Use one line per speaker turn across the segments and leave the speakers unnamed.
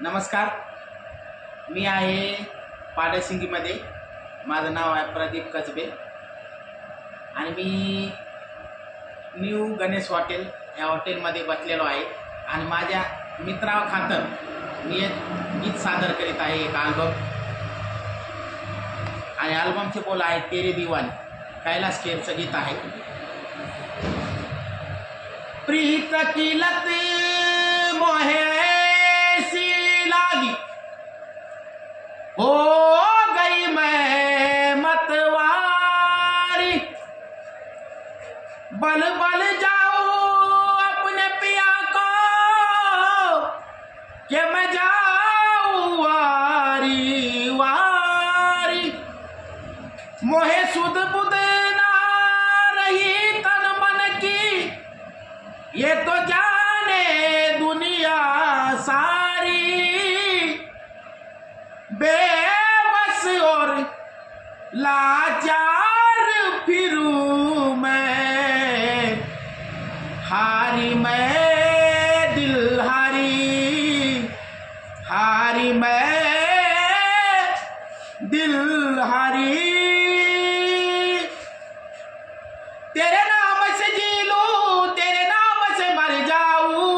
नमस्कार, मी आहे पाडसिंगीमध्ये. माझं नाव आहे प्रदीप कसबे आणि मी न्यू गणेश हॉटेल या हॉटेलमध्ये बसलेलो आहे आणि माझ्या मित्राखातर मी एक गीत सादर करीत आहे, एक अल्बम. आणि अल्बमचे बोल आहे तेरे दीवानी, कैलाश खेरचं गीत आहे. प्रीत की लत मोहे ऐसी लागी, हो गई मैं मतवारी, बल बल जाऊं अपने पिया को कि मैं जाऊं वारी वारी, मोहे सुध बुध ना रही तन मन की, ये तो जाने दुनिया सारी, बेबस और लाचार फिरूं मैं, हारी मैं दिल हारी, हारी मैं दिल हारी. तेरे नाम से जी लूं, तेरे नाम से मर जाऊं,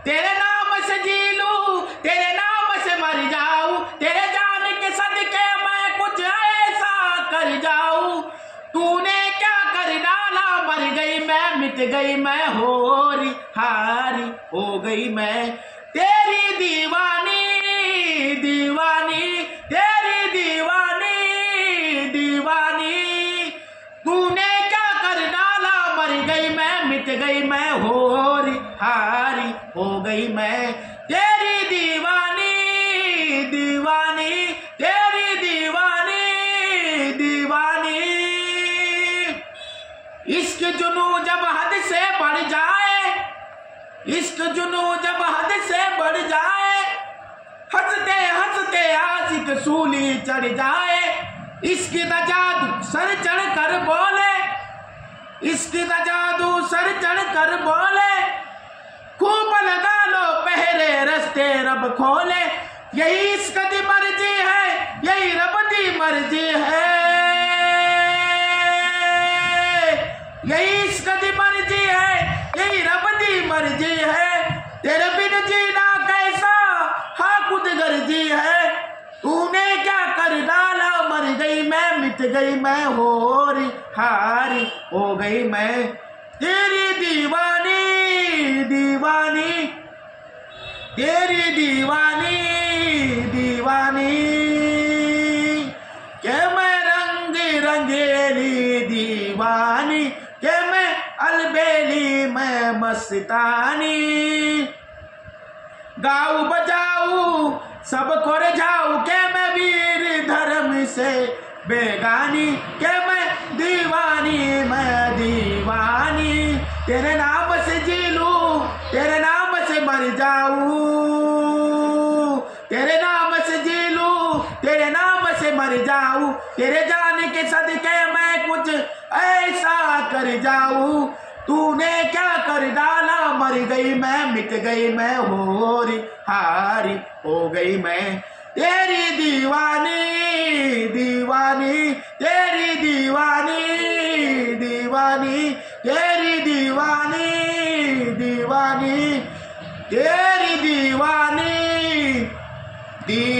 तेरे नाम से जी लूं, तेरे नाम से मर जाऊं, तेरे जान के सदके मैं कुछ ऐसा कर जाऊं. तूने क्या कर डाला, मर गई मैं, मिट गई मैं, होरी हारी हो गई मैं. तेरी दीवानी दीवानी, तेरी दीवानी दीवानी, तूने क्या कर डाला, मर गई मैं, मिट गई मैं, होरी हारी हो गई मैं. तेरी दीवानी दीवानी, तेरी दीवानी दीवानी. इश्क जुनू जब हद से बढ़ जाए, इश्क जुनू जब हद से बढ़ जाए, हंसते हंसते आशिक सूली चढ़ जाए. इश्क दा जादू सर चढ़ कर बोले, इश्क दा जादू सर चढ़ कर बोले, खूब लगा लो पहरे रस्ते रब खोले. यही इश्क दी मर्जी है, यही रब दी मर्जी है, यही इश्क दी मर्जी है, यही रब दी मर्जी है. तेरे बिन जीना कैसा, हाँ खुद गर्जी है. तूने क्या कर डाला, मर गई मैं, मिट गई मैं, होरी हारी हो गई मैं. तेरी दीवानी दीवानी, तेरी दीवानी दीवानी, के मैं रंग रंगेली दीवानी, के मैं अलबेली मैं मस्तानी. गाऊ बजाऊ सब खोर जाऊ, के मैं वीर धर्म से बेगानी, के मैं दीवानी मैं दीवानी. तेरे नाम से जी लूं, तेरे नाम से मर जाऊं, तेरे नाम से जी लूं, तेरे नाम से मर जाऊं. तेरे जान के सदके मैं कुछ ऐसा कर जाऊं. तूने क्या कर डाला, मर गई मैं, मिट गई मैं, होरी हारी हो गई मैं. तेरी दीवानी दीवानी, तेरी दीवानी दीवानी, तेरी दीवानी दीवानी, तेरी दीवानी दीवानी.